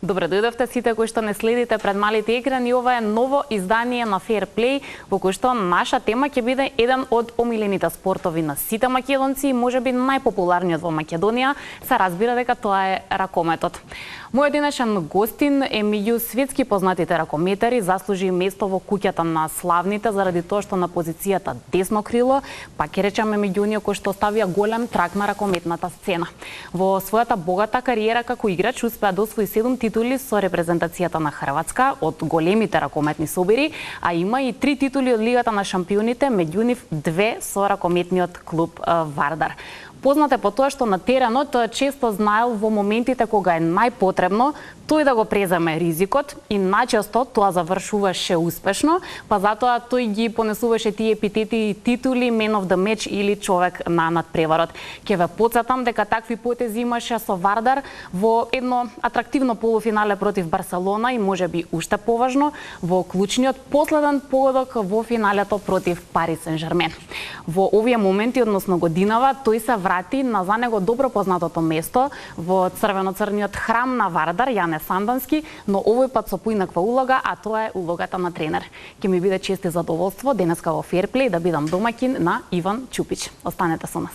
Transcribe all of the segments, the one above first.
Добре дојдовте сите кои што не следите пред малите екрани. Ова е ново издание на Fair Play, во кој што наша тема ќе биде еден од омилените спортови на сите македонци и можеби најпопуларниот во Македонија. Се разбира дека тоа е ракометот. Мојот денешен гостин е меѓу светски познатите ракометари, заслужи место во куќата на славните заради тоа што на позицијата десно крило, па ќе речеме меѓу оние кои што оставија голем траг на ракометната сцена. Во својата богата кариера како играч успеа да освои 7 титули со репрезентацијата на Хрватска од големите ракометни собери, а има и 3 титули од Лигата на шампионите, меѓу нив 2 со ракометниот клуб Вардар. Познат е по тоа што на теренот често знаел во моментите кога е најпотребно тој да го преземе ризикот и најчесто тоа завршуваше успешно, па затоа тој ги понесуваше тие епитети и титули Man of the Match или човек на надпреварот. Ќе ве потсетам дека такви потези имаше со Вардар во едно атрактивно полуфинале против Барселона и можеби уште поважно во клучниот последен погодок во финалето против Пари Сен-Жермен. Во овие моменти, односно годинава, тој се врати на за него добро познатото место во црвено-црниот храм на Вардар, Јане Сандански, но овој пат со поинаква улога, а тоа е улогата на тренер. Ќе ми биде чест и задоволство денеска во Fair Play да бидам домаќин на Иван Чупич. Останете со нас.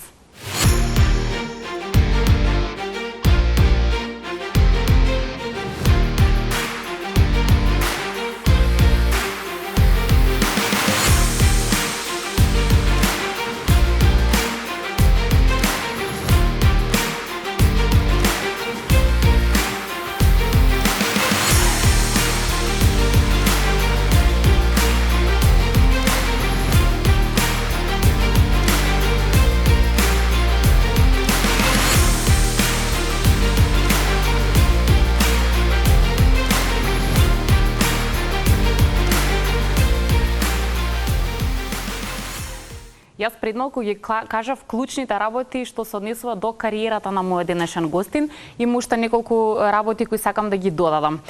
Јас пред малку ги кажав клучните работи што се однесува до кариерата на мојот денешен гостин. Има уште неколку работи кои сакам да ги додадам.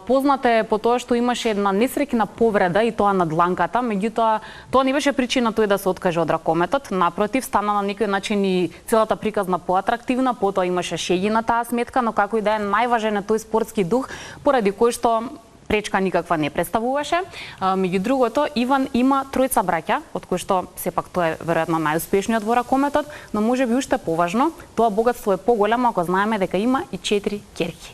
Познат е по тоа што имаше една несреќна повреда и тоа на дланката, меѓутоа тоа не беше причина тој да се откаже од ракометот. Напротив, стана на некој начин и целата приказна поатрактивна, потоа имаше шеги на таа сметка, но како и да е најважен е тој спортски дух поради кој што пречка никаква не представуваше. Меѓу другото, Иван има тројца браќа, од кои што сепак тоа е веројатно најуспешниот во ракометот, но можеби уште поважно, тоа богатство е поголемо ако знаеме дека има и 4 ќерки.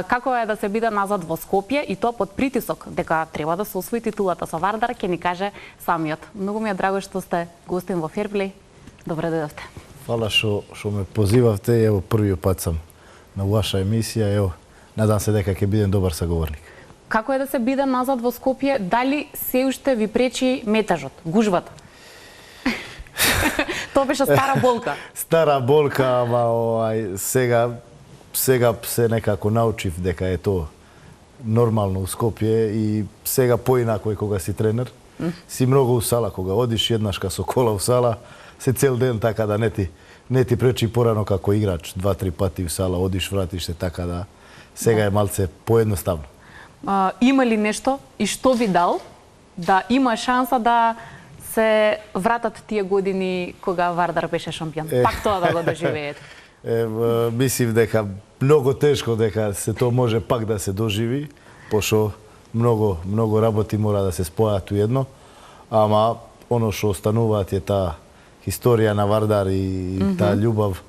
Како е да се биде назад во Скопје и тоа под притисок дека треба да се освои титулата со Вардар, ќе ни каже самиот. Многу ми е драго што сте гостин во Fair Play. Добре дојдовте. Фала што ме позивавте, ево првиот пат сам на ваша емисија, ево надам се дека ќе бидем добар саговорник. Како е да се биде назад во Скопје? Дали се уште ви пречи метажот, гужвата? Тоа беше стара болка. Стара болка, ама сега се некако научив дека е тоа нормално у Скопје и сега поинако е кога си тренер. Си многу у сала, кога одиш еднашка со кола у сала, се цел ден така да не ти пречи порано како играч, 2-3 пати у сала, одиш, вратиш се така да сега е малце поедноставно. Има ли нешто и што ви дал да има шанса да се вратат тие години кога Вардар беше шампион? Пак тоа да го доживеете? Мислив дека многу тешко дека се тоа може пак да се доживи, пошто многу работи мора да се спојат у едно, ама оно што остануваат е таа историја на Вардар и таа љубов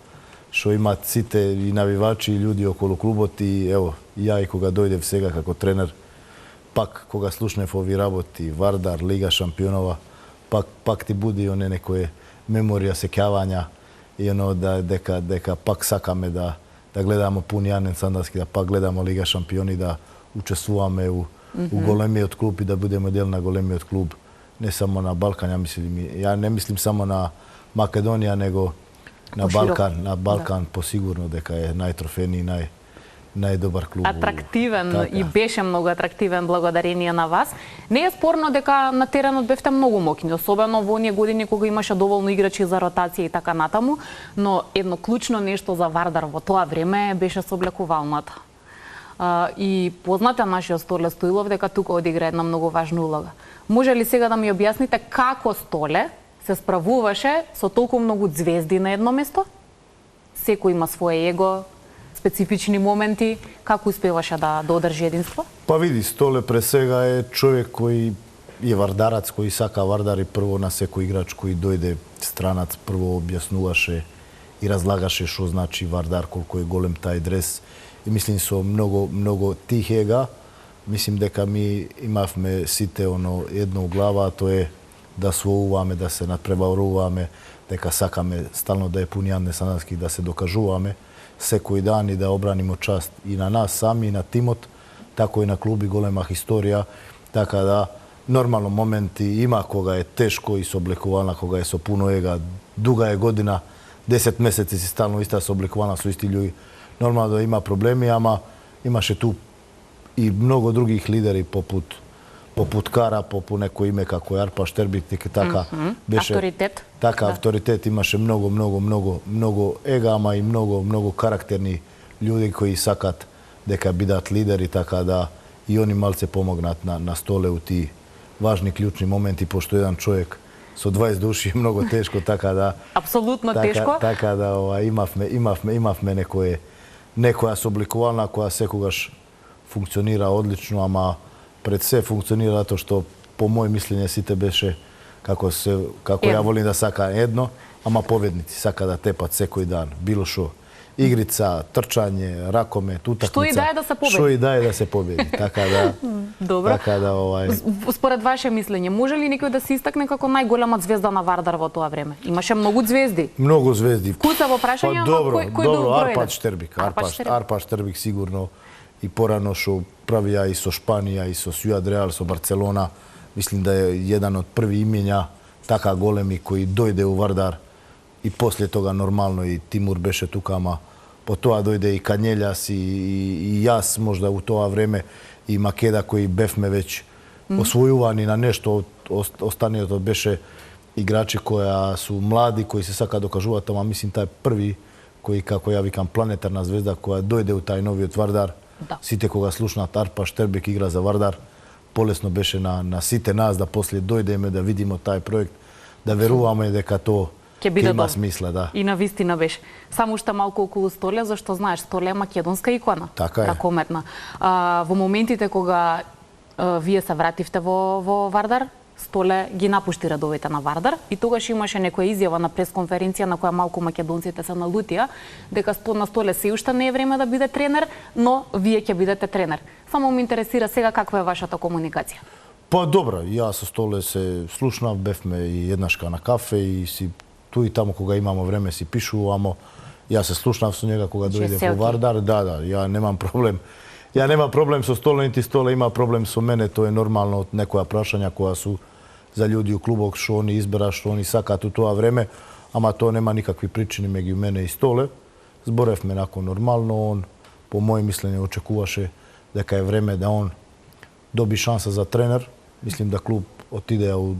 што имаат сите и навивачи и луѓе околу клубот и ево, ја и кога дојдев сега како тренер, пак кога слушнев ови работи, Вардар, Лига шампионова, пак ти буди оне некое меморија, сеќавања и оно дека пак сакаме да гледаме пун Јане Сандански, да пак гледаме Лига шампиони, да учествуваме у големиот клуб и да будеме дел на големиот клуб, не само на Балкан, ја не мислим само на Македонија, него на Балкан посигурно дека е најтрофени и најдобар клуб. Атрактивен и беше многу атрактивен благодарение на вас. Не е спорно дека на теренот бевте многу моќни, особено во оние години кога имаше доволно играчи за ротација и така натаму, но едно клучно нешто за Вардар во тоа време беше соблекувалната. И познате нашиот Столе Стоилов дека тука одигра една многу важна улога. Може ли сега да ми објасните како Столе се справуваше со толку многу ѕвезди на едно место? Секој има свое его, специфични моменти, како успеваше да одржи единство? Па види, Столе пресега е човек кој е вардарац, кој сака Вардар и прво на секој играч кој дојде странац, прво објаснуваше и разлагаше што значи Вардар, колку е голем тај дрес. И мислим со многу тихега, мислим дека ми имавме сите едно у глава, а тоа е да своуваме, да се надпреваруваме, дека сакаме стално да е пунијан Несанански, да се докажуваме секој дан и да обраниме част и на нас сами, и на тимот, тако и на клуби, голема историја, така да нормално моменти има кога е тешко и сооблекувана, кога е со пуно ега, дуга е година, 10 месеци си стално иста сооблекувана со исти луѓе. Нормално да има проблеми, ама имаше ту и многу других лидери попут Кара, попут некој име како Арпа Штербик, така беше авторитет. Така авторитет, имаше многу ега, ама и многу карактерни луѓе кои сакат дека бидат лидери, така да и они малце помогнат на Столе у тие важни клучни моменти, пошто еден човек со 20 души е многу тешко, така да апсолутно тешко. Така да имавме некоја собликувана која секогаш функционира одлично, ама пред се функционира затоа што по мој мислење сите беше како ја волим да сака едно, ама победници сака да тепат секој дан, било што. Игрица, трчање, ракомет, утакмица. Што и да е да се победи. Што и да е да се победи. Така да добро. Така да Според ваше мислење, може ли некој да се истакне како најголема звезда на Вардар во тоа време? Имаше многу звезди. Многу звезди. Куца во прашање, кој добро, Арпад Штербик. Арпад Штербик сигурно и порано што правија и со Шпанија и со Сјуад Реал, со Барцелона, мислим да е еден од први имења така големи кои дојде у Вардар. И после тога нормално и Тимур беше тука, ама по тоа дојде и Канелјас и јас можда у тоа време и Македа кои бевме веќе освојувани на нешто, останиот беше играчи кои су млади, кои се сака докажуваат, ама мислим тај први кој, како ја викам, планетарна звезда која дојде у тај новиот Вардар. Да. Сите кога слушнат Арпа Штербек игра за Вардар, полесно беше на сите нас да после дојдеме да видиме тај проект, да веруваме дека тоа има смисла, да. И на вистина беше. Само уште малку околу Столе, зашто знаеш, Столе е македонска икона. Така е. Ракометна. Во моментите кога вие се вративте во Вардар, Столе ги напушти редовите на Вардар и тогаш имаше некоја изјава на пресконференција на која малку македонците се налутија дека на Столе се уште не е време да биде тренер, но вие ќе бидете тренер. Само ме интересира сега каква е вашата комуникација. Па добро, јас со Столе се слушнав, бевме и еднашка на кафе и си ту и таму кога имамо време си пишувамо. Јас се слушнав со него кога дојде во Вардар. Да, ја немам проблем. Ја нема проблем со Столе, нити Столе има проблем со мене, тоа е нормално од некоја прашања која су за луѓе у клубот, што они избера, што они сакаат у тоа време, ама тоа нема никакви причини меѓу мене и Столе. Зборевме нако нормално, он по моје мислење очекуваше дека е време да он доби шанса за тренер. Мислим да клуб отиде у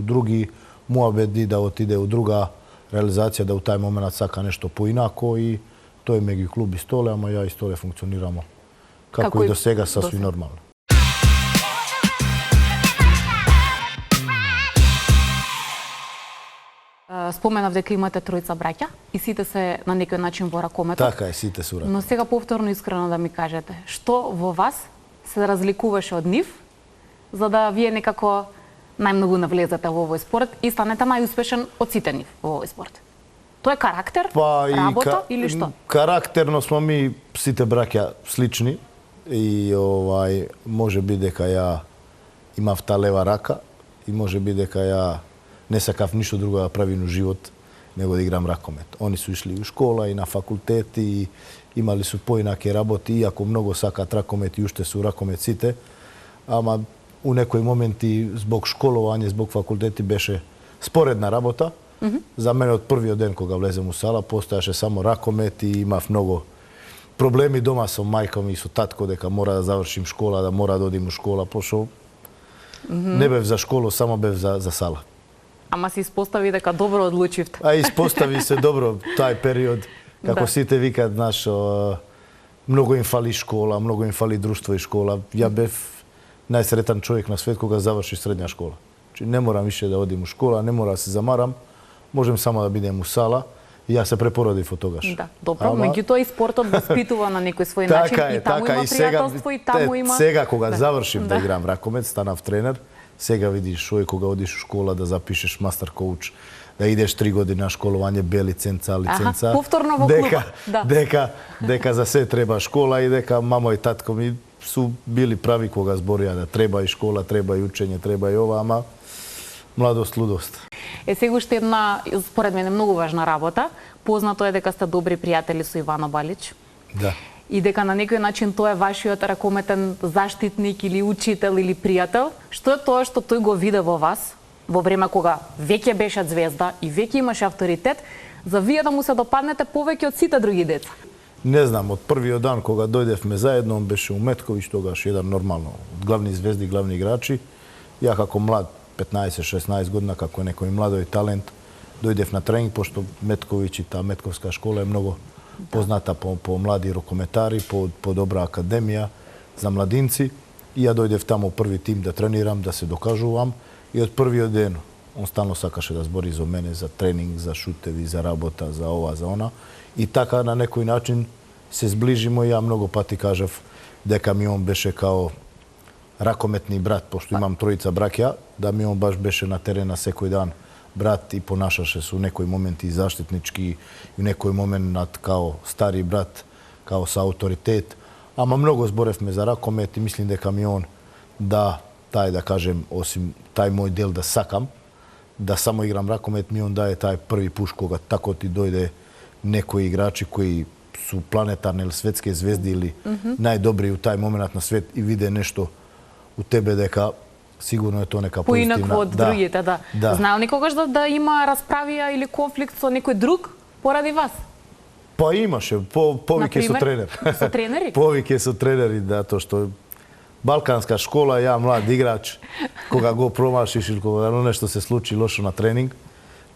други муабеди, да отиде у друга реализација, да у тај момент сака нешто поинако и тоа е меѓу клуб и Столе, ама ја и Столе функционирамо како и до сега сасвим нормално. Споменав дека имате тројца браќа и сите се на некој начин во ракометот. Така е, сите су ракомет. Но сега повторно искрено да ми кажете, што во вас се разликуваше од нив, за да вие некако најмногу навлезете во овој спорт и станете најуспешен од сите нив во овој спорт? Тоа е карактер, работа или што? Карактерно смо ми сите браќа слични и може би дека ја имав та лева рака и може би дека ја не сакав ништо друго да правим у живот него да играм ракомет. Они су ишли у школа и на факултет и имали су поинаки работи, иако многу сакаат ракомет и уште су ракомет сите, ама у некои моменти због школување, због факултети беше споредна работа. За мене од првиот ден кога влезем у сала постоеше само ракомет и имав многу проблеми дома со мајка ми и со татко дека мора да завршим школа, да мора да одим у школа, пошто не бев за школа, само бев за сала. Ама се испостави дека добро одлучивте. А испостави се добро тај период, како сите викаат, знаеш, многу им фали школа, многу им фали друштво и школа. Ја бев најсретан човек на свет кога заврши средња школа. Не морам више да одим у школа, не мора да се замарам, можем само да бидем у сала Ја се препородив од тогаш. Да, добро, меѓутоа и спортот воспитува на некој свој начин и таму има пријателство и таму има. Сега кога завршив да играм ракомет, станав тренер, сега видиш шој кога одиш у школа да запишеш мастер коуч, да идеш 3 години на школување, Б лиценца, лиценца. Повторно во клуб. Дека за се треба школа и дека мамо и татко ми су били прави кога зборија да треба и школа, треба и учење, треба и ова, ама младост, лудост. Сега уште една, според мене, многу важна работа. Познато е дека сте добри пријатели со Ивано Балич. Да. И дека на некој начин тој е вашиот ракометен заштитник или учител или пријател. Што е тоа што тој го виде во вас во време кога веќе беше звезда и веќе имаше авторитет, за вие да му се допаднете повеќе од сите други деца? Не знам, од првиот дан кога дојдевме заедно, он беше Уметковиќ, тогаш еден нормално, од главни звезди, главни играчи. Ја како млад, 15-16 година, како некој младој талент, дојдев на тренинг, пошто Метковиќ и таа Метковска школа е многу позната по млади рокометари, по добра академија за младинци. И ја дојдев таму први тим да тренирам, да се докажувам. И од првиот ден, он стално сакаше да збори за мене, за тренинг, за шутеви, за работа, за ова, за она. И така на некој начин се зближимо и ја многу пати кажав дека ми он беше као ракометни брат, пошто имам тројца браќа, да ми он баш беше на терена секој дан брат и понашаше со некои моменти заштитнички и некој момент над као стари брат, као со авторитет. Ама многу зборевме за ракомет и мислим дека ми он да да кажем, осим тај мој дел да сакам, да само играм ракомет, ми он дае тај први пуш кога тако ти дојде некои играчи кои су планетарни или светски звезди или најдобри у тај момент на свет и виде нешто у тебе дека сигурно е тоа нека позитивна. Поинакво од другите, да. Знаел никогаш да има расправија или конфликт со некој друг поради вас? Па имаше, повеќе со тренер. Со тренери? Повеќе со тренери, да, тоа што балканска школа, ја млад играч, кога го промашиш или кога нешто се случи лошо на тренинг,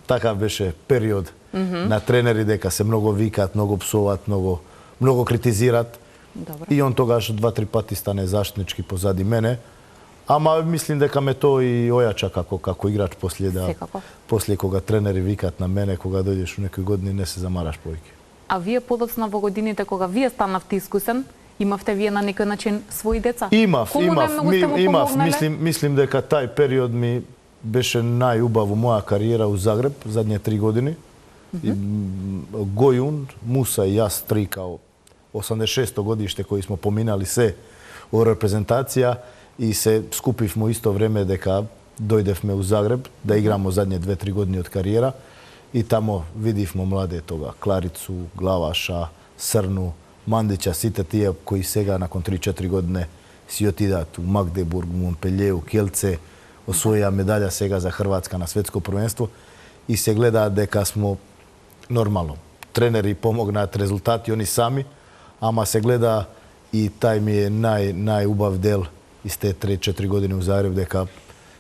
така беше период на тренери дека се многу викаат, многу псуваат, многу критизираат. Добро. И он тогаш 2-3 пати стане заштитнички позади мене. Ама мислим дека ме тоа и ојача како играч после после кога тренери викаат на мене, кога дојдеш у некои години не се замараш повеќе. А вие подоцна во годините кога вие станавте искусен, имавте вие на некој начин своји деца? Имав. Мислим дека тај период ми беше најубав во моја кариера у Загреб, задните 3 години. Гојун, Муса и јас три као 86-то годиште кои смо поминали се во репрезентација и се скупивме исто време дека дојдевме у Загреб да играмо задње 2-3 години од кариера и тамо видивме младе тога Кларицу, Главаша, Срну, Мандича, сите тие кои сега након 3-4 години си отидаат у Магдебург, Монпелје, у Келце, освоја медаља сега за Хрватска на светско првенство и се гледаат дека смо нормално. Тренери помогнаат резултати они сами, ама се гледа и тај ми е најубав дел из тие 3-4 години у Загреб дека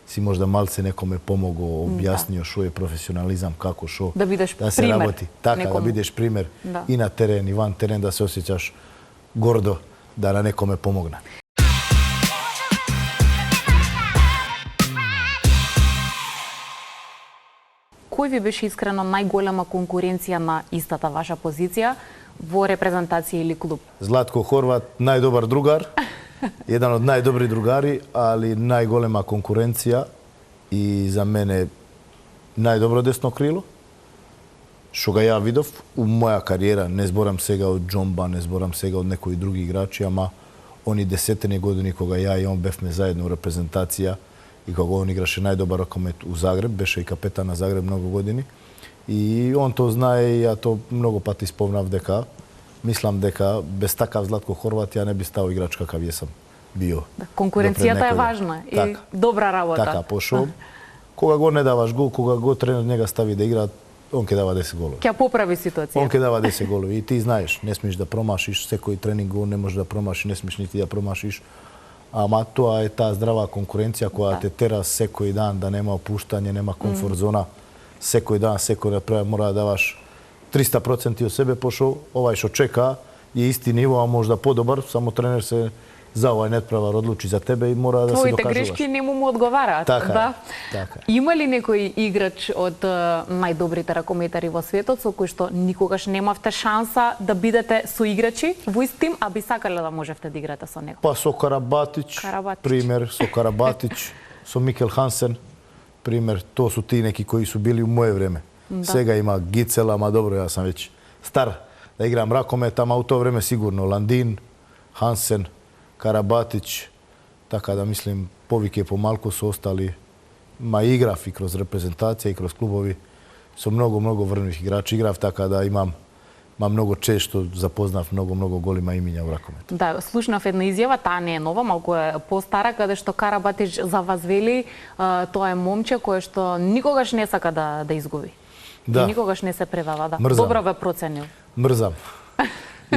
си можда малце некоме помогол, објаснио што е професионализам, како што да се работи. Така, некому. да бидеш пример и на терен, и ван терен, да се осеќаш гордо да на некоме помогне. Кој ви беше искрено најголема конкуренција на истата ваша позиција во репрезентација или клуб? Златко Хорват, најдобар другар, еден од најдобри другари, али најголема конкуренција и за мене најдобро десно крило. Што га ја видов у моја кариера, не зборам сега од Џомба, не зборам сега од некои други играчи, ама они 10 години кога ја и он бевме заедно у репрезентација и кога он играше најдобар рокомет у Загреб, беше и капетан на Загреб многу години. И он то знае и ја то многу пати спомнав дека мислам дека без такав Златко Хорват ја не би стал играч какав јесам био. Конкуренцијата е важна и добра работа. Така, пошо кога го не даваш гол, кога го тренер нега стави да игра, он ќе дава 10 голови. Ќе поправи ситуацијата. Он ќе дава 10 голови и ти знаеш, не смеш да промашиш, секој тренинг гол не можеш да промашиш, не смеш нити да промашиш. Ама тоа е таа здрава конкуренција која те тера секој дан да нема опуштање, нема комфорт зона. Секој дан, секој напред мора да даваш 300% од себе, пошо овај што чека е исти ниво, а можда подобар, само тренер се за овај нетправар одлучи за тебе и мора да се Твоите докажуваш. грешки не му одговараат. Така е, Да. така е. Има ли некој играч од најдобрите ракометари во светот со кој што никогаш немавте шанса да бидете соиграчи во ист тим, а би сакале да можевте да играте со него? Па со Карабатич, пример, со Карабатич, со Микел Хансен, пример, тоа су тие неки кои су били у моје време. Да. Сега има Гицел, ама добро, јас сум веќе стар да играм ракомет, ама у тоа време сигурно Ландин, Хансен, Карабатич, така да мислим повеќе помалку со остали, ма играв и кроз репрезентација и кроз клубови со многу врвних играчи играв, така да имам многу често запознав многу голема имиња во ракомет. Да, слушнав една изјава, таа не е нова, малку е постара, каде што Карабатич за вас вели, тоа е момче кое што никогаш не сака да изгуби. Да. И никогаш не се превала, да. Мрзам. Добро ве проценил. Мрзам.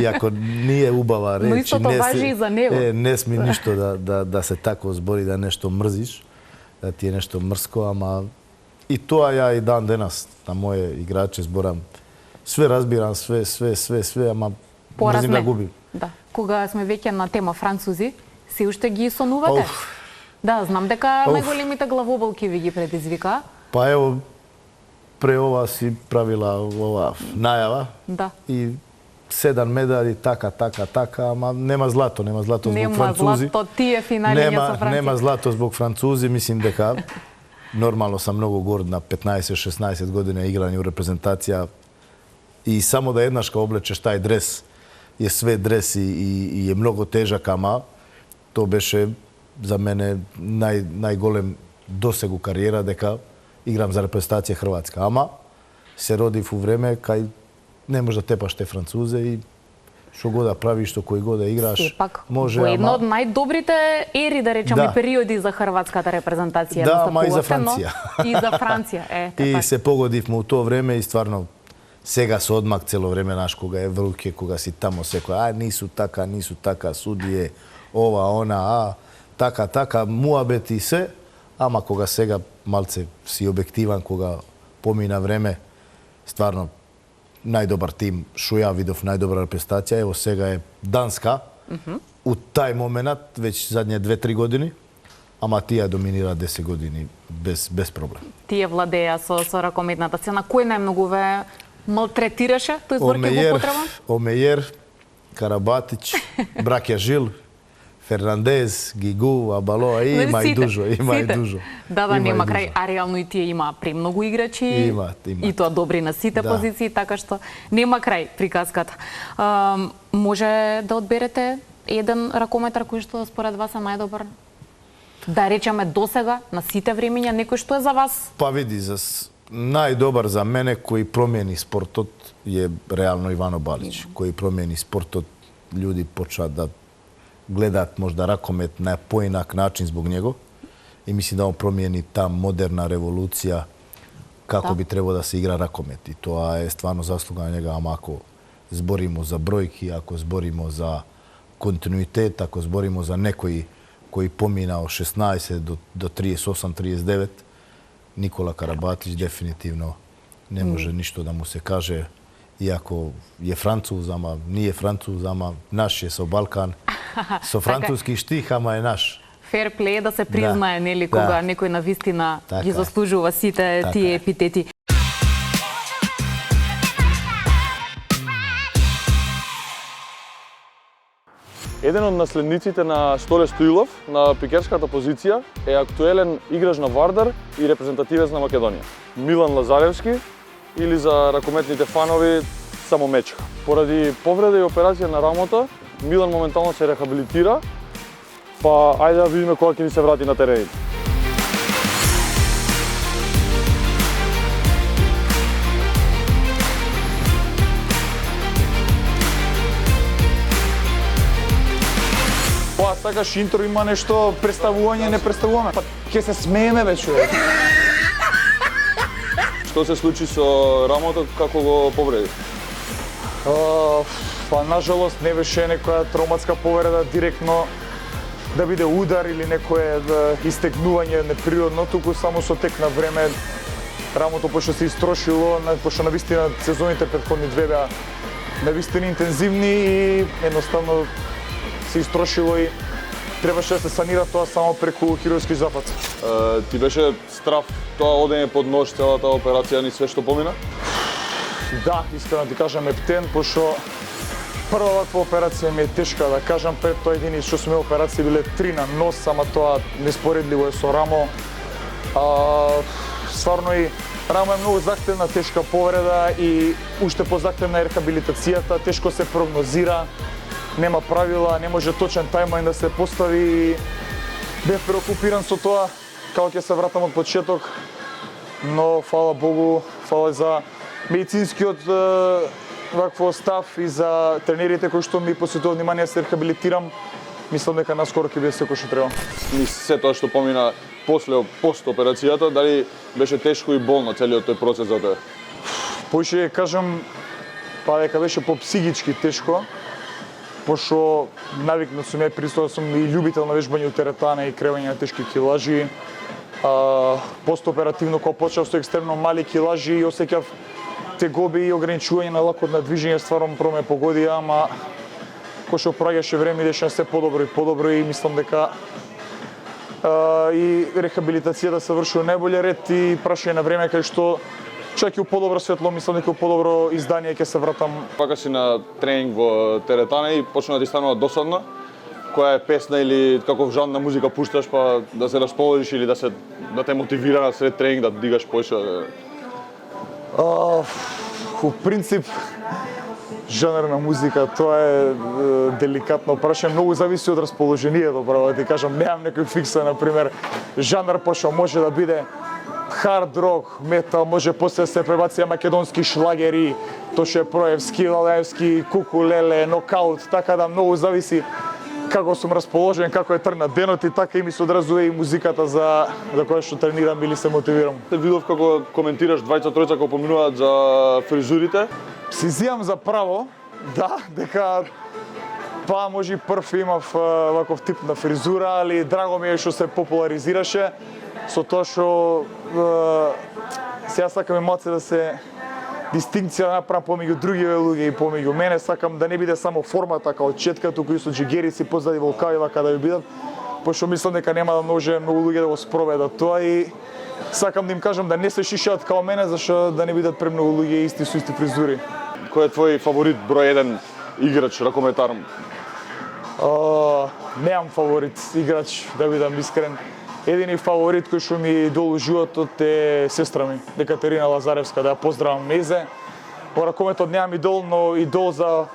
Иако не е убава речи, Но истото важи и за него. Не сме ништо да се тако збори, да нешто мрзиш, да ти е нешто мрско, ама и тоа ја и дан денас на моje играчи зборам. Све разбирам, све, ама мрзим да губим. Да. Кога сме веќе на тема французи, се уште ги сонувате? Да, знам дека најголемите главоболки ви ги предизвика. Па ево, пре ова си правила ова најава. Да. И 7 медали, така, ама нема злато због французи. Нема злато, тие финалиња со Франција. Нема злато због французи, мислим дека нормално сам многу горд на 15-16 години играње у репрезентација и само да еднашка облечеш тај дрес, е свет дрес и е многу тежак, ама тоа беше за мене најголем досег у кариера дека играм за репрезентација Хрватска, ама се родив у време кај не може да тепаш те французе и што го да правиш, што кој го да играш, сепак, може, во едно од најдобрите ери, да речеме, Да. периоди за хрватската репрезентација. Да, ама и за настапувавте, Франција. но и за Франција, И така. се погодивме у тоа време и стварно сега со одмак цело време наш кога е врке, кога си тамо секој, нису така, судие, ова, она, така, муабети се, ама кога сега малце си објективан, кога помина време, стварно најдобар тим, што ја видов најдобра репрезентација, ево сега е Данска, у тај момент, веќе задње 2-3 години, ама тие доминира 10 години без проблем. Тие владеја со ракометната сцена. Кој најмногу ве малтретираше тој збор ќе го потребам? Омејер, Карабатич, браќа Жил, Фернандез, Гигу, Абалоа, има и дужо. Да, нема крај, а реално и тие има премногу играчи. Има. И тоа добри на сите позиции, така што нема крај приказката. Може да одберете еден ракометар кој што според вас е најдобар? Да речеме досега, на сите времиња, некој што е за вас? Па види, најдобар за мене кој промени спортот е реално Ивано Балич. Кој промени спортот, луѓе почнат да гледаат можда ракомет на поинак начин због него и мислам да он промени таа модерна револуција како би требало да се игра ракомет. И тоа е стварно заслуга на него, ама ако зборимо за бројки, ако зборимо за континуитет, ако зборимо за некој кој помина од 16 до 38-39, Никола Карабатич дефинитивно не може ништо да му се каже, иако е француз, ама не е француз, ама наш е со Балкан, со француски штих, ама е наш. Фер плей да се признае, нели, кога некој на вистина ги заслужува сите тие епитети. Еден од наследниците на Столе Стоилов на пикерската позиција е актуелен играч на Вардар и репрезентативец на Македонија. Милан Лазаревски, или за ракометните фанови само Мечка. Поради повреда и операција на рамото, Милан моментално се рехабилитира, па ајде да видиме кога ќе ни се врати на терените. Па сакаш интро, има нешто представување, не представуваме. Па ќе се смееме бе човек. Што се случи со рамото, како го повреди? Па нажалост не беше некоја травматска повреда директно да биде удар или некое истегнување неприродно, туку само со тек на време рамото пошто се истрошило, пошто навистина сезоните претходни две беа навистина интензивни и едноставно се истрошило и требаше да се санира тоа само преку хирургски запад. Ти беше страв тоа одење под нож, целата операција, ни све што помина? Да, искрено ти кажам ептен, пошто прва ваква операција ми е тешка, да кажам, пред тоа едини што сме операции биле 3 на нос, ама тоа неспоредливо е со рамо. Стварно и рамо е многу захтевна, тешка повреда и уште позахтевна е рехабилитацијата, тешко се прогнозира, нема правила, не може точен тајмлайн да се постави. Бев преокупиран со тоа, како ќе се вратам од почеток, но фала Богу, фала за медицинскиот вакво став и за тренерите кои што ми посветува внимание да се рехабилитирам. Мислам дека наскоро ќе биде секој што треба. Ни се тоа што помина после пост операцијата, дали беше тешко и болно целиот тој процес за тебе? Поише кажам, па дека беше по психички тешко, пошто навикнат сум, пристото сум и љубител на вежбање у теретана и кревање на тешки килажи. Постоперативно кога почнав со екстремно мали килажи и осеќав тегоби и ограничување на лакот на движење, стварно прво ме погоди, ама кој што проаѓаше време идеше се подобро и мислам дека и рехабилитацијата се врши во најболј ред и прашање на време кај што чак и у подобро светло, мислам дека у подобро издание ќе се вратам. Пака си на тренинг во теретана и почна да ти станува досадна? Која е песна или каков жанр на музика пушташ па да се расположиш или да те мотивира на сред тренинг да дигаш поише? У принцип, жанр на музика, тоа е деликатно прашање, многу зависи од расположението, право да ти кажам, немам некој фикса, например, жанр пошто може да биде хард рок, метал, може после да се пребација македонски шлагери, Тоше Проевски, Лалевски, Кукулеле, Нокаут, така да многу зависи како сум расположен, како е тргнат денот и така и ми се одразува и музиката за која што тренирам или се мотивирам. Те видов како коментираш двајца-тројца како поминуваат за фризурите. Си зијам за право, да, дека па може и прв имав ваков тип на фризура, али драго ми е што се популаризираше со тоа што сега сакам и малце да се дистинкција да направам помеѓу другиве луѓе и помеѓу мене, сакам да не биде само формата као четка, туку и со джигери си позади волкави вака да ви бидат, пошто мислам дека нема да може многу луѓе да го спроведат тоа и сакам да им кажам да не се шишаат као мене, зашто да не бидат премногу луѓе исти со исти фризури. Кој е твој фаворит број 1 играч ракометар? Немам фаворит играч, да бидам искрен. Едини фаворит кој што ми е идол у животот е сестра ми, Екатерина Лазаревска, да ја поздравам незе. Во ракометот немам идол, но идол за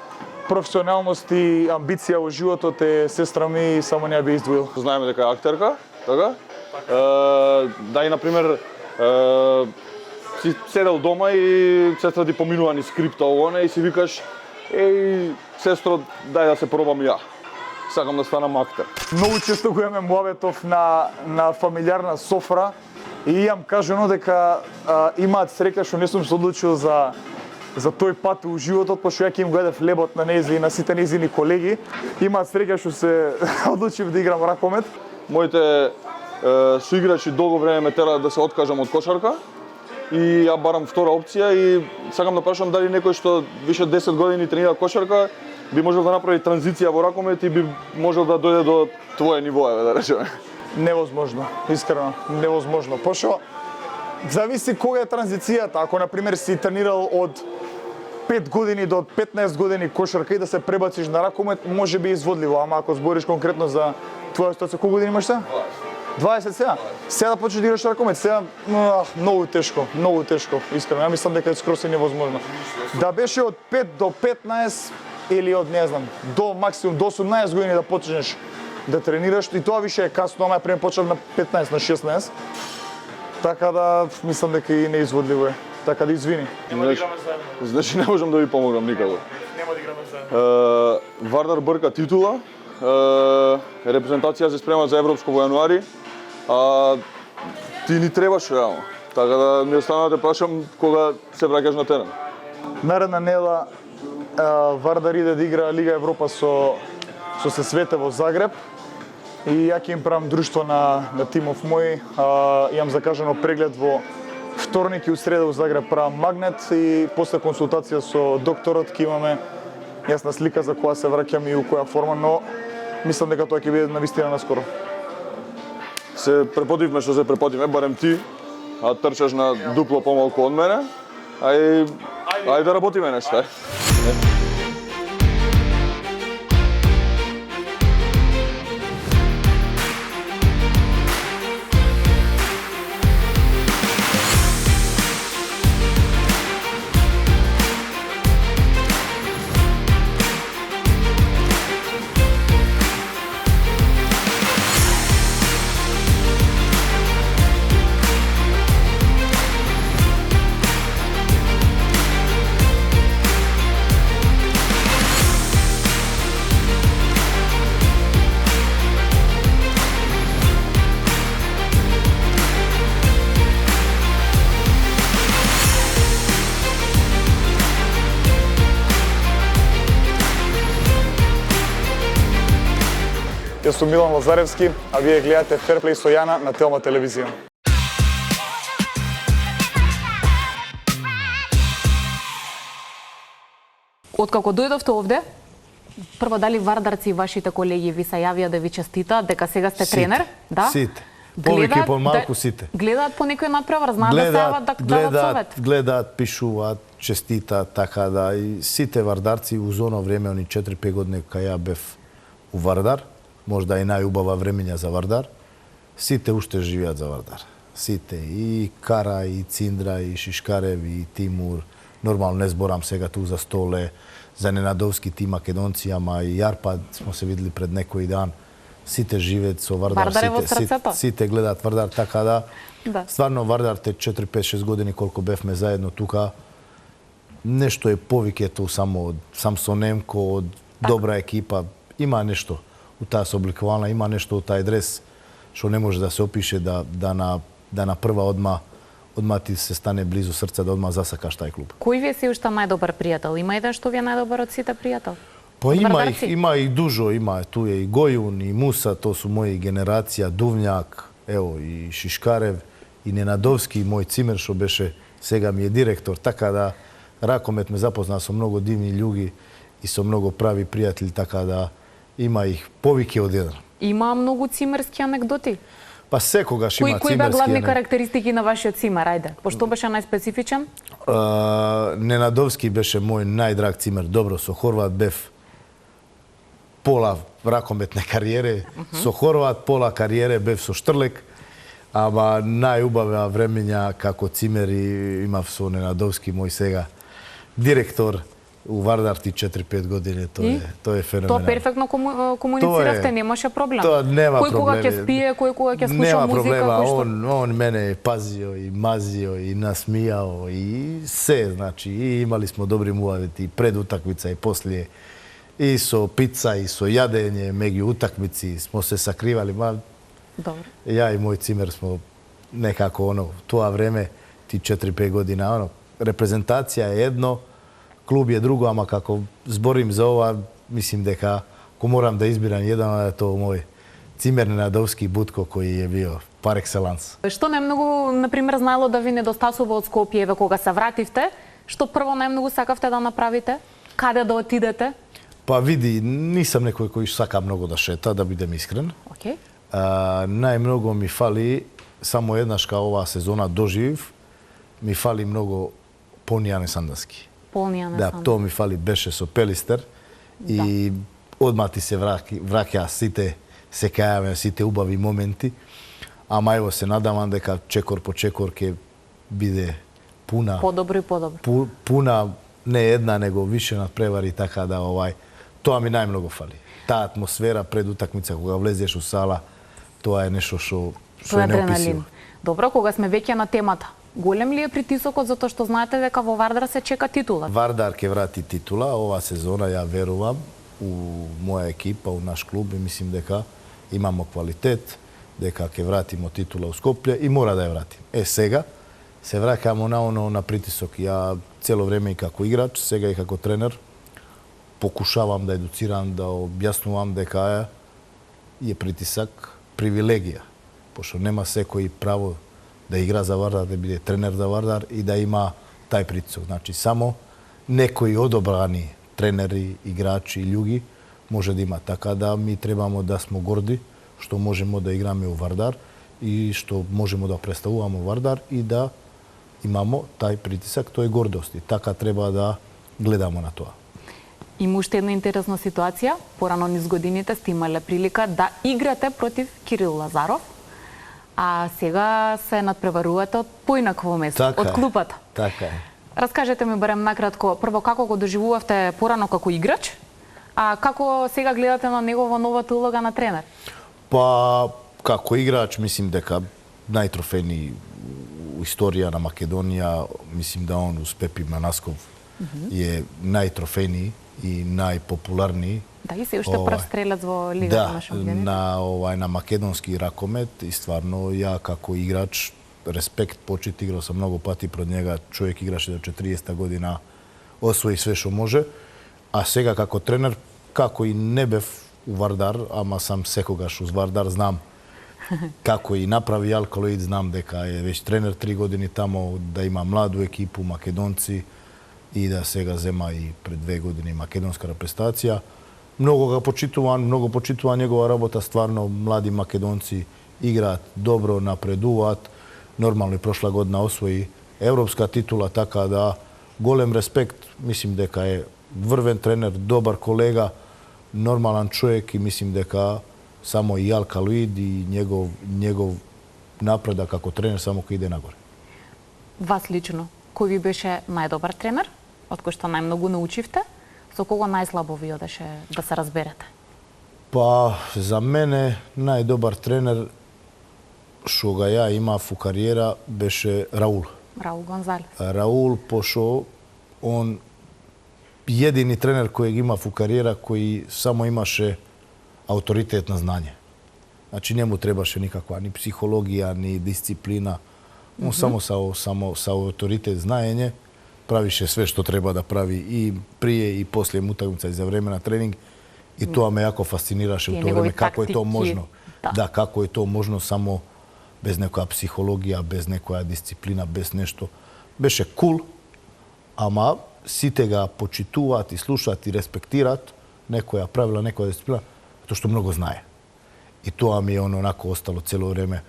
професионалност и амбиција во животот е сестра ми и само не ја би издвоил. Знаеме дека е актерка, така? Дај, например, си седел дома и сестра ти поминува ни скрипта овоне и си викаш еј, сестро, дај да се пробам ја. Сакам да станам актер. Многу често го имаме муабетов на фамилиарна софра и имам кажано дека имаат среќа што не сум се одлучил за тој пат у животот, пошто ја ќе им го едев лебот на нејзи и на сите нејзини колеги. Имаат среќа што се одлучив да играм ракомет. Моите соиграчи долго време ме тера да се откажам од кошарка и ја барам втора опција и сакам да прашам дали некој што више 10 години тренира кошарка би можел да направи транзиција во ракомет и би можел да дојде до твое ниво, да речеме. Невозможно, искрено, невозможно. Пошто зависи кога е транзицијата. Ако на пример си тренирал од 5 години до 15 години кошарка и да се пребациш на ракомет, може би изводливо, ама ако збориш конкретно за твоја ситуација, колку години имаш сега? 20 сега? Сега да почнеш да играш ракомет, сега многу тешко, искрено. Ја мислам дека е скроз невозможно. Да беше од 5 до 15 или од, не знам, до максимум до 18 години да почнеш да тренираш, и тоа више е касно, ама ја пример почнав на 15, на 16. Така да мислам дека и неизводливо е. Така да извини. Нема да играме заедно. Значи не можам да ви помогнам никако. Нема да играме заедно. Вардар брка титула. Репрезентација се спрема за европско во јануари. Ти ни требаш реално. Така да ми остана да те прашам кога се враќаш на терен. Наредна недела Вардар иде да игра Лига Европа со Сесвете во Загреб и ја ќе им правам друштво на тимов мој. Имам закажано преглед во вторник и у среда во Загреб правам магнет и после консултација со докторот ќе имаме јасна слика за која се враќам и у која форма, но мислам дека тоа ќе биде навистина наскоро. Се препотивме што се препотивме, барем ти, а трчаш на дупло помалку од мене, ајде да работиме нешто. Јас сум Милан Лазаревски, а вие гледате Ферплей со Јана на Телма телевизија. Откако дојдовте овде, прво дали вардарци и вашите колеги ви се јавија да ви честитаат дека сега сте тренер? Да? Сите. Повеќе и помалку сите. Гледаат по некој надпревар, знаат да се јават да дадат совет. Гледаат, пишуваат, честитаат, така да и сите вардарци уз оно време, они 4-5 години кога ја бев у Вардар, можда и најубава времења за Вардар, сите уште живеат за Вардар. Сите, и Кара, и Циндра, и Шишкарев, и Тимур, нормално не зборам сега ту за Столе, за Ненадовски, ти македонци, ама и Јарпад смо се видели пред некој дан. Сите живеат со Вардар, Вардар е во срцето. сите гледаат Вардар, така да. Да. Стварно Вардар те 4-5-6 години колку бевме заедно тука, нешто е повикето само со Немко, од добра екипа, има нешто у таа собликувана, има нешто у тај дрес што не може да се опише, да на прва одма ти се стане близу срце, да одма засакаш тај клуб. Кој ви е си уште најдобар пријател? Има еден што ви е најдобар од сите пријател? Па има и дужо, има ту е и Гојун, и Муса, тоа су мои генерација, Дувњак, ево и Шишкарев, и Ненадовски, и мој цимер што беше сега ми е директор, така да ракомет ме запозна со многу дивни љуѓи и со многу прави пријатели, така да има их повеќе од еден. Има многу цимерски анекдоти. Па секогаш има цимерски. Кои беа главни карактеристики на вашиот цимер, ајде? Пошто беше најспецифичен? Ненадовски беше мој најдраг цимер. Добро, со Хорват бев пола ракометне кариере, со Хорват пола кариере бев со Штрлек, ама најубава времења како цимер имав со Ненадовски, мој сега директор у Вардар ти 4-5 години, тоа е феноменално. Тоа перфектно комунициравте, немаше проблем. Тоа нема проблем. Кој кога ќе спие, кој кога ќе слуша музика, проблема. кој што... Он мене пазио и мазио и насмијао и се, значи, и имали смо добри муавети и пред утакмица и после, и со пица и со јадење меѓу утакмици смо се сакривали, Добро. Ја и мој цимер смо некако тоа време ти 4-5 година репрезентација е едно, клуб е друго, ама како зборим за ова, мислим дека ако морам да избирам еден, тоа мој цимер Ненадовски Бутко кој е био пар екселанс. Што најмногу, например, знаело да ви недостасува од Скопје, еве кога се вративте, што прво најмногу сакавте да направите? Каде да отидете? Па види, нисам некој кој сака многу да шета, да бидем искрен. Океј. Најмногу ми фали, само еднаш кај оваа сезона доживив, ми фали многу Полнијане Сандански. Да, тоа ми фали, беше со Пелистер и одма ти се враќа сите, се кајаме сите убави моменти, ама ево се надамам дека чекор по чекор ќе биде пуна. Подобро и подобро. Пуна не една, него више надпревари, така да тоа ми најмногу фали. Таа атмосфера пред утакмица кога влезеш у сала, тоа е нешто што е неописиво. Добро, кога сме веќе на темата, голем ли е притисокот затоа што знаете дека во Вардар се чека титула? Вардар ќе врати титула ова сезона, ја верувам у моја екипа, у наш клуб и мислим дека имамо квалитет, дека ќе вратиме титула у Скопје и мора да ја вратим. Сега се враќамо на притисок. Ја цело време и како играч, сега и како тренер покушавам да едуцирам, да објаснувам дека е притисак привилегија, пошто нема секој право да игра за Вардар, да биде тренер за Вардар и да има тај притисок. Значи, само некои одобрани тренери, играчи и љуѓи може да има. Така да ми требамо да смо горди што можеме да играме у Вардар и што можеме да представуваме Вардар и да имамо тај притисак, тој гордост. И така треба да гледамо на тоа. Има уште една интересна ситуација. Порано низ годините сте имале прилика да играте против Кирил Лазаров, а сега се надпреварувате од поинакво место, од клупата. Така е. Раскажете ми барем накратко, прво како го доживувавте порано како играч, а како сега гледате на негова новата улога на тренер? Па, како играч, мислим дека најтрофени у историја на Македонија, мислим да он уз Пепи Манасков е најтрофени и најпопуларни. Да, и се уште прв стрелец во Лигата на шампионите. Да, на македонски ракомет и стварно ја како играч респект, почит, играл сам многу пати пред njega, човек играше до 40 година, освои све што може, а сега како тренер, како и не бев у Вардар, ама сам секогаш уз Вардар, знам како и направи Алкалоид, знам дека е веќе тренер 3 години тамо, да има младу екипу, македонци, и да сега зема и пред 2 години македонска репрезентација. Многу го почитува негова работа, стварно млади македонци играат добро, напредуваат. Нормално и прошла година освои европска титула, така да голем респект, мислим дека е врвен тренер, добар колега, нормален човек и мислим дека само и Алкалоид и негов напредак како тренер само кој иде нагоре. Вас лично, кој ви беше најдобар тренер, од кој што најмногу научивте, со кого најслабо ви одеше да се разберете? Па, за мене најдобар тренер што га ја имав у кариера беше Раул. Раул Гонзалес. Раул, пошо он едини тренер кој ги имав у кариера кој само имаше авторитет на знање. Значи не му требаше никаква ни психологија, ни дисциплина. Он само со авторитет знаење правише све што треба да прави и прие и после утакмица и за време на тренинг. И тоа ме јако фасцинираше у тоа време како е тоа можно. Да, како е тоа можно само без некоја психологија, без некоја дисциплина, без нешто. Беше кул, ама сите га почитуваат и слушаат и респектираат некоја правила, некоја дисциплина, тоа што многу знае. И тоа ми е онако остало цело време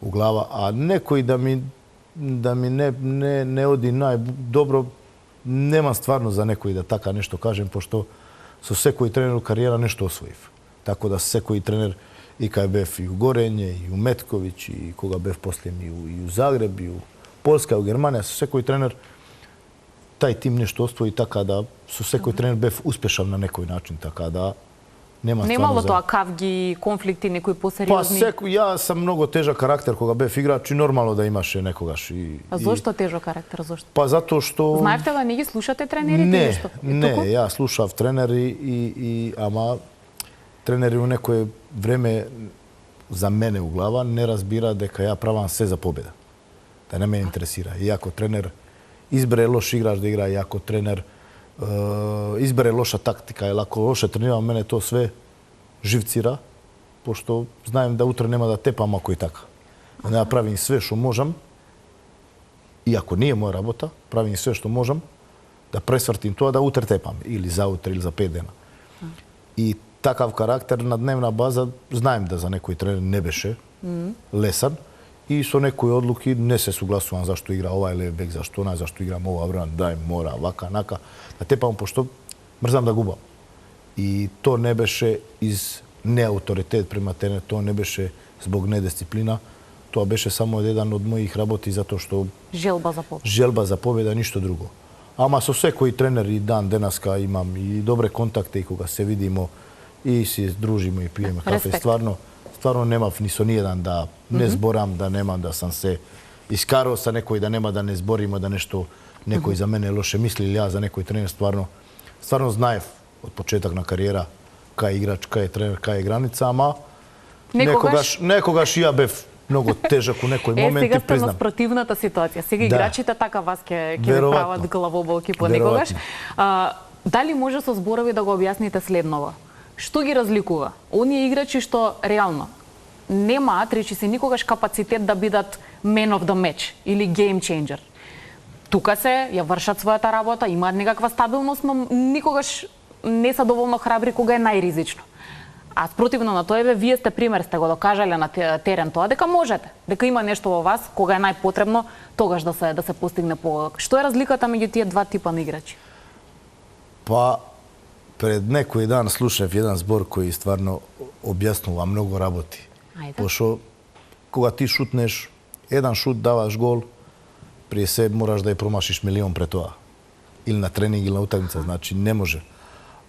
у глава, а некој да ми не оди најдобро, немам стварно за некој да така нешто кажем, пошто со секој тренер у кариера нешто освоив. Тако да секој тренер и кај бев и у Горење, и у Метковиќ, и кога бев после и у Загреб, и у Полска, и у Германија, со секој тренер тај тим нешто освои, така да со секој тренер бев успешан на некој начин, така да немало тоа кавги, конфликти, некои посериозни? Па ја сам многу тежок карактер кога бев играч и нормално да имаше некогаш и А зошто тежок карактер, зошто? Па затоа што знаевте да не ги слушате тренерите? Не, ја слушав тренери и ама тренери у некое време за мене у глава не разбира дека ја правам се за победа. Да не ме интересира. И ако тренер избере лош играч да игра, и ако тренер избере лоша тактика или ако лоше тренирам, мене тоа све живцира, пошто знаем да утре нема да тепам ако и така. Да правим све што можам, и ако не е моја работа, правим све што можам да пресвртим тоа да утре тепам, или за утре, или за 5 дена. И такав карактер на дневна база, знаем да за некој тренер не беше лесан, и со некои одлуки не се согласувам зашто игра ова или бек, зашто она, зашто играм ова бран, дај, мора, вака, нака. Да тепам, пошто мрзам да губам. И то не беше из неауторитет према тренер, тоа не беше због недисциплина, тоа беше само еден од моих работи затоа што желба за победа. Желба за победа, ништо друго. Ама со секој тренер и дан денеска имам и добре контакти и кога се видимо и си дружиме и пиеме кафе, стварно немав ни со ниеден да не зборам, да немам да сам се искарал со некој, да нема да не збориме, да нешто некој за мене лоше мисли или ја за некој тренер, стварно знаев од почеток на кариера кај играч, кај тренер, кај граница, ама некогаш и ја бев многу тежок у некој момент и признам. Сега сте на спротивната ситуација. Сега играчите така вас ќе ви прават главоболки понекогаш. Дали може со зборови да го објасните следново? Што ги разликува? Оние играчи што реално немаат, речи се, никогаш капацитет да бидат man of the match или game changer. Тука се, ја вршат својата работа, имаат некаква стабилност, но никогаш не се доволно храбри кога е најризично. А спротивно на тоа, вие сте пример, сте го докажале на терен тоа дека можете, дека има нешто во вас кога е најпотребно тогаш да се постигне победа. Што е разликата меѓу тие два типа на играчи? Па пред некој дан слушав еден збор кој стварно објаснува многу работи. Ајде. Пошто кога ти шутнеш, еден шут даваш гол, прие се мораш да ја промашиш милион пред тоа. Или на тренинг, или на утакмица, значи не може.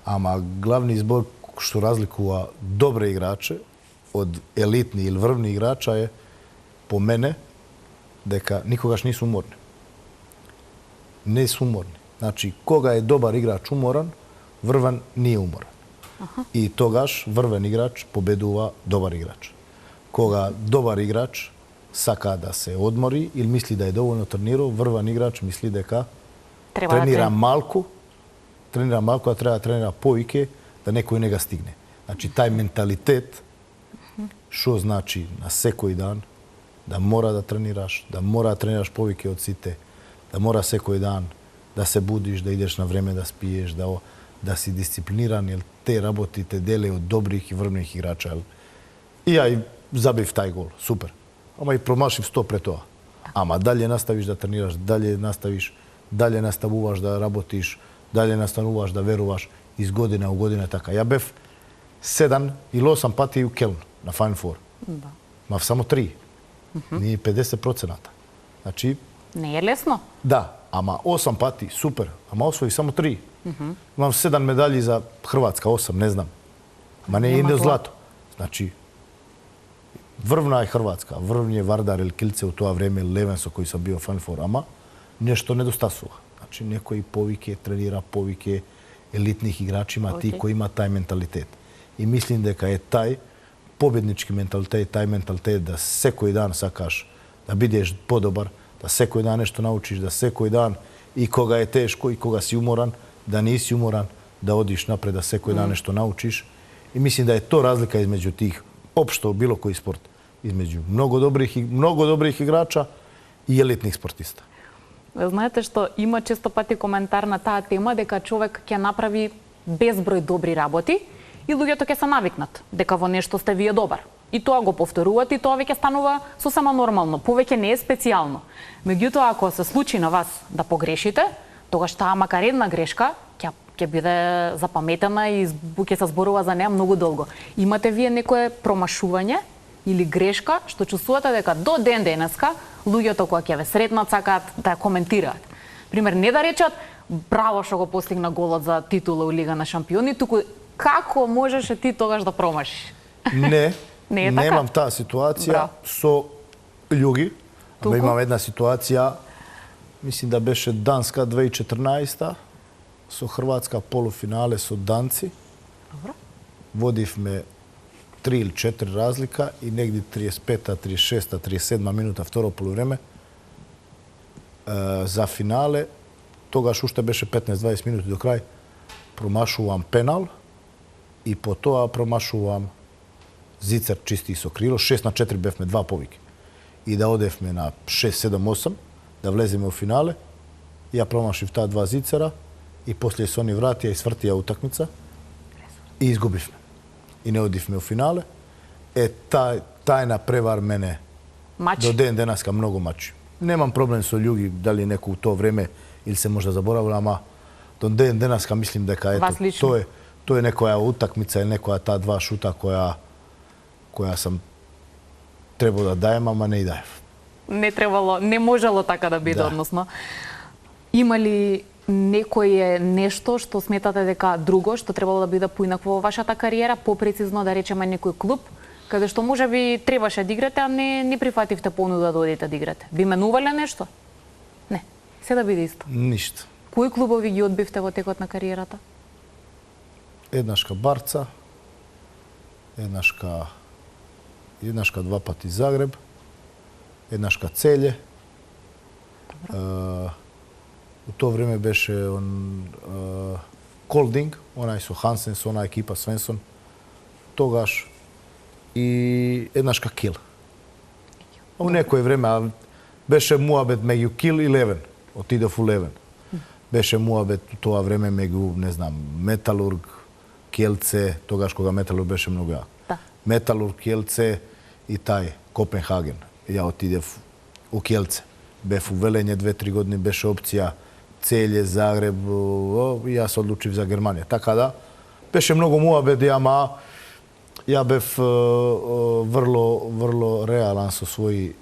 Ама главни збор што разликува добри играчи од елитни или врвни играча е, по мене, дека никогаш не се уморни. Не се уморни. Значи, кога е добар играч уморан, врвен не е уморан. И тогаш врвен играч победува добар играч. Кога добар играч сака да се одмори или мисли да е доволно тренирал, врвен играч мисли дека тренира малку, а треба да тренира повеќе да некој не га стигне. Значи, тај менталитет, што значи на секој дан, да мора да тренираш повеќе од сите, да мора секој дан да се будиш, да идеш на време да спиеш, да си дисциплиниран, јер те работи те деле од добрих и врвних играча. И ја забив тај гол, супер. Ама и промашив 100 пред тоа. Ама дали наставиш да тренираш, дали наставуваш да работиш, дали настануваш да веруваш из година у година така. Ја бев 7 или 8 пати у Келн на Final Four. Да. Мав само 3. Ние 50%. Значи не е лесно. Да, ама 8 пати, супер. Ама освои само 3. Имам 7 медали за Хрватска, 8, не знам. Ма не е иде злато. Значи, врвна е Хрватска, врвни е Вардар или Килце у тоа време, Левен со кој сам био Final Four, ама нешто недостасува. Значи, некој повеќе тренира, повеќе елитних играчи има тие кои има тај менталитет. И мислим дека е тај победнички менталитет, тај менталитет да секој дан сакаш да бидеш подобар, да секој дан нешто научиш, да секој дан и кога е тешко и кога си уморан, да не си уморан, да одиш напред, да секој дан нешто научиш. И мислим да е тоа разлика измеѓу тих општо било кој спорт, измеѓу многу добрих играча и елитних спортиста. Знаете што има често пати коментар на таа тема дека човек ќе направи безброј добри работи и луѓето ќе се навикнат дека во нешто сте вие добар. И тоа го повторуват и тоа веќе станува сосема нормално, повеќе не е специјално. Меѓутоа, ако се случи на вас да погрешите, тогаш таа макар една грешка ќе биде запаметена и ќе се зборува за неа многу долго. Имате вие некое промашување или грешка што чувствувате дека до ден денеска луѓето кога ќе ве сретнат сакаат да ја коментираат. Пример, не да речат браво што го постигна голот за титула у Лига на шампиони, туку како можеше ти тогаш да промашиш? Не, не е така? Немам таа ситуација со луѓи. Ама имам една ситуација, мислим да беше Данска 2014 со Хрватска полуфинале со данци. Добро. Водивме 3 или 4 разлика и негди 35-та, 36-та, 37-та минута второ полувреме за финале. Тогаш уште беше 15-20 минути до крај. Промашувам пенал и по тоа промашувам зицер чисти со крило. 6-4 бевме, 2 повеќе. И да одевме на 6-7-8, да влеземе во финале. Ја промашив таа 2 зицера и после со они вратија и свртија утакмица и изгубивме. И не одивме во финале. Тајна превар мене Мач. До ден денеска многу мачи. Немам проблем со луѓи, дали некој у тоа време или се може да заборавил, ама до ден денеска мислим дека тоа е некоја утакмица или некоја таа 2 шута која сам требал да даем, ама не и даев. Не требало, не можело така да биде, односно. Има ли некое нешто што сметате дека друго што требало да биде поинакво во вашата кариера, попрецизно да речеме некој клуб, каде што можеби требаше да играте, а не прифативте понуда да одите да играте? Би менувале нешто? Не, се да биде исто. Ништо. Кои клубови ги одбивте во текот на кариерата? Еднашка Барца, еднашка 2 пати Загреб, еднашка Целје. У тоа време беше Колдинг, онај со Хансен, со онаа екипа Свенсон, тогаш и еднашка Кил. У некој време беше муабет меѓу Кил и Левен, отидов у Левен. Беше муабет у тоа време меѓу, не знам, Металург, Келце, тогаш кога Металург беше многу јак. Да. Металург, Келце и тај Копенхаген. Ја отидев у Келце. Бев у Велење 2-3 години, беше опција Целје, Загреб, и јас одлучив за Германија. Така да, беше многу муабет, ама ја бев врло реален со своји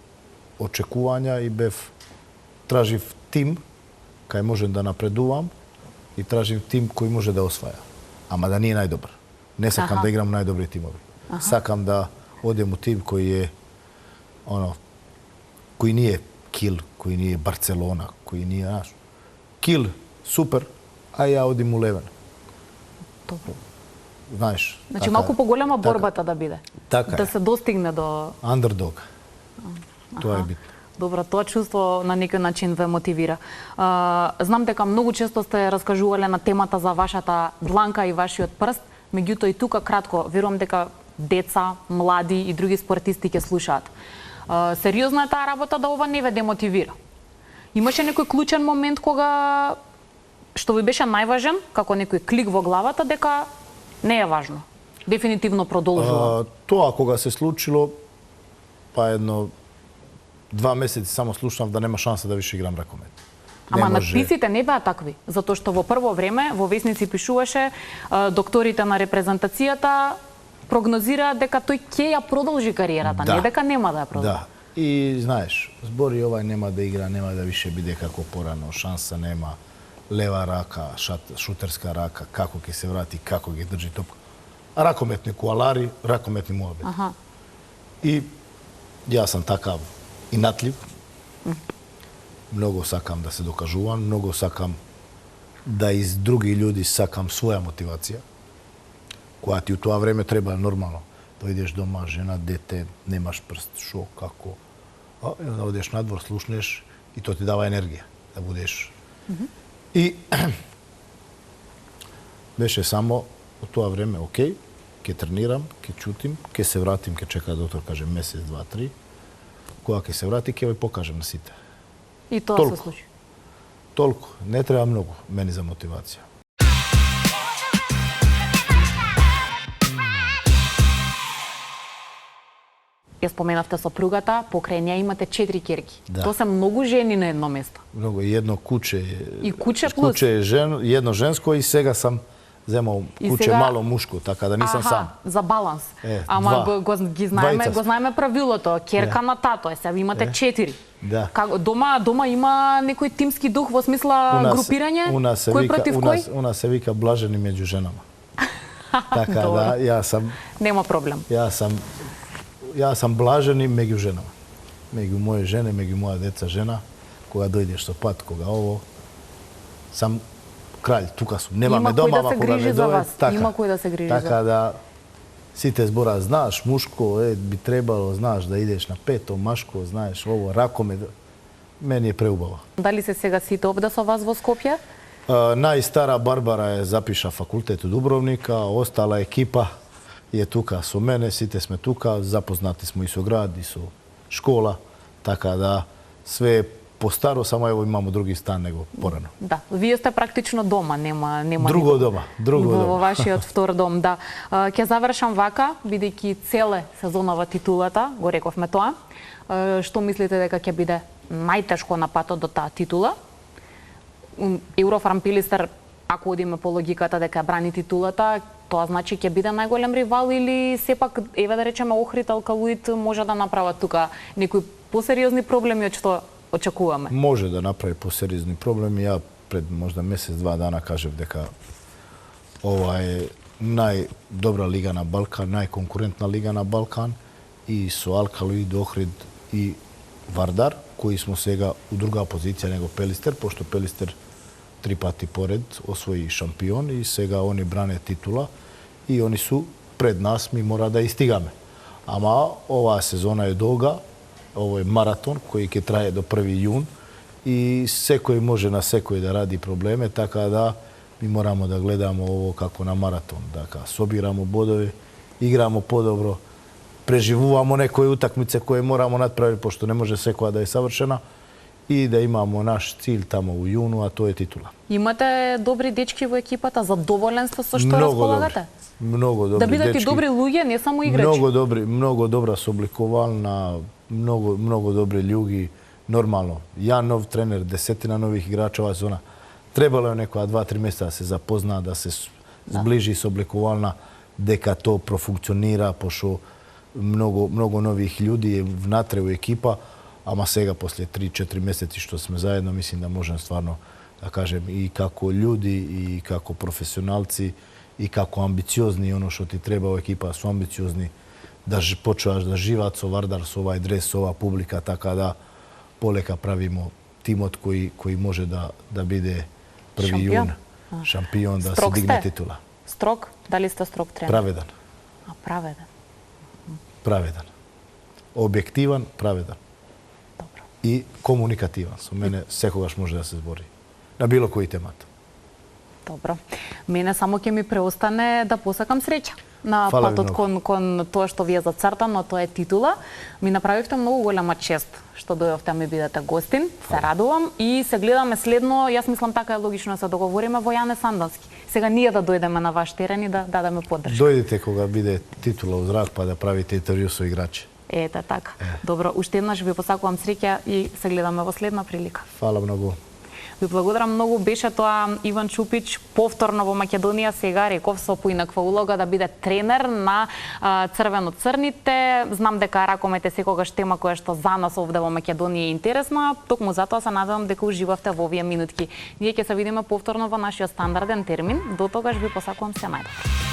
очекувања и тражив тим кај можем да напредувам и тражив тим кој може да осваја. Ама да не е најдобар. Не сакам да играм најдобри тимови. Сакам да одем у тим кој е кој не е Кил, кој не е Барцелона, кој не е наш. Кил, супер, а ја одим у Левен. Добро. Знаеш. Значи малку поголема борбата да биде. Така да се достигне до underdog. Тоа е битно. Добро, тоа чувство на некој начин ве мотивира. Знам дека многу често сте раскажувале на темата за вашата дланка и вашиот прст, меѓутоа и тука кратко, верувам дека деца, млади и други спортисти ќе слушаат. Сериозна е таа работа да ова не ве демотивира? Имаше некој клучен момент кога што ви беше најважен, како некој клик во главата дека не е важно. Дефинитивно продолжувам. Тоа кога се случило, па 2 месеци само слушнав да нема шанса да више играм ракомет. Ама надписите не беа такви, затоа што во прво време во весници пишуваше докторите на репрезентацијата прогнозираат дека тој ќе ја продолжи кариерата, не дека нема да ја продолжи. Да. И знаеш, збори овај нема да игра, нема да више биде како порано, шанса нема, лева рака, шутерска рака, како ќе се врати, како ќе држи топка. Ракометни куалари, ракометни муабет. И јас сам такав инатлив. Многу сакам да се докажувам, многу сакам да из други луѓе сакам своја мотивација. Која ти у тоа време треба нормално. Дојдеш дома, жена, дете, немаш прст, шо, како. Да одеш надвор, слушнеш и тоа ти дава енергија да будеш. И беше само у тоа време, окей, ќе тренирам, ќе чутим, ќе се вратим, ќе чека доктор, каже месец, 2, 3. Кога ќе се врати, ќе ви покажам на сите. И тоа се случи. Толку. Не треба многу мени за мотивација. Ја споменавте сопругата, покрај неа имате 4 ќерки. Да. Тоа се многу жени на едно место. Многу, и едно куче. И куче плюс? Куче е едно женско и сега сам земал куче сега... мало мушко, така да нисам сам. За баланс. Ама го знаеме правилото, ќерка на тато, сега ви имате 4. Да. Дома има некој тимски дух во смисла групирање? Кој против кој? У нас се вика блажени меѓу женама. Така да, јас сам... Нема проблем. Јас сум блажен и меѓу женама. Меѓу моје жене, меѓу моја деца жена, кога дојдеш со пат, кога ово, сам кралј, тука сум. Немаме дома, ама кога не дојде, има кој да се грижи за вас. Така да сите збора, знаеш, мушко, би требало, знаеш, да идеш на пето, машко, знаеш, ово, ракоме, мени е преубаво. Дали се сега сите овде со вас во Скопје? Најстара Барбара запиша факултет у Дубровник, а остала екипа е тука со мене, сите сме тука, запознати сме и со град, и со школа, така да све е постаро, само ево имамо други стан него порано. Да, вие сте практично дома, нема друго дома, во вашиот втор дом, да. Ќе завршам вака, бидејќи целе сезонава титулата, го рековме тоа. Што мислите дека ќе биде најтешко на патот до таа титула? Еврофарм Пилистер, ако одиме по логиката дека брани титулата, тоа значи ќе биде најголем ривал или сепак, еве да речеме, Охрид, Алкалуит може да направат тука некои посериозни проблеми од што очекуваме? Може да направи посериозни проблеми. Ја пред можда месец-два дана кажев дека ова е најдобра лига на Балкан, најконкурентна лига на Балкан и со Алкалуит, Охрид и Вардар, кои смо сега у друга позиција него Пелистер, пошто Пелистер 3 пати поред освои шампион и сега они бране титула и они су пред нас, ми мора да истигаме. Ама оваа сезона е долга, ово е маратон кој ќе трае до 1 јун и секој може на секој да ради проблеме, така да ми морамо да гледаме ово како на маратон, дека собирамо бодови, играмо подобро, преживувамо некои утакмице кои морамо надправи, пошто не може секоја да е савршена и да имамо наш цил тамо у јуну, а тоа е титула. Имате добри дечки во екипата, задоволен сте со што располагате? Много добри Да бидат и дечки. добри луѓе, не само играчи. Много добра собликувална, много добри љуѓи, нормално. Ја нов тренер, 10 нових играча оваа зона. Требало е некоја 2-3 месеца да се запозна, да се зближи со облекувална, дека то профункционира, пошто много нових луѓе е внатре у екипа, ама сега после 3-4 месеци што сме заедно, мислим да можем стварно да кажем и како луѓи и како професионалци и како амбициозни, оно што ти треба во екипа, со амбициозни, да почнуваш да живеат со Вардар, со овај дрес, со оваа публика, така да полека правимо тимот кој може да биде први јун шампион, да се дигне титула. Строг? Дали сте строг тренер? Праведен. Праведен. Праведен. Објективан, праведен. Добро. И комуникативан. Со мене секогаш може да се збори. На било кој темат. Добро. Мене само ќе ми преостане да посакам среќа на Фала патот кон тоа што ви е зацртано, тоа е титула. Ми направивте многу голема чест што дојдовте ми бидете гостин. Се радувам и се гледаме следно. Јас мислам така е логично да се договориме во Јане Сандански. Сега ние да дојдеме на ваш терен и да дадеме поддршка. Дојдете кога биде титула у зрак па да правите интервју со играчи. Ете така. Добро, уште еднаш ви посакувам среќа и се гледаме во следна прилика. Фала многу. Ви благодарам многу, беше тоа Иван Чупич повторно во Македонија, сега реков со поинаква улога да биде тренер на црвено-црните. Знам дека ракомет е секогаш тема која што за нас овде во Македонија е интересна, токму затоа се надевам дека уживавте во овие минутки. Ние ќе се видиме повторно во нашиот стандарден термин. До тогаш ви посакувам се најдобро.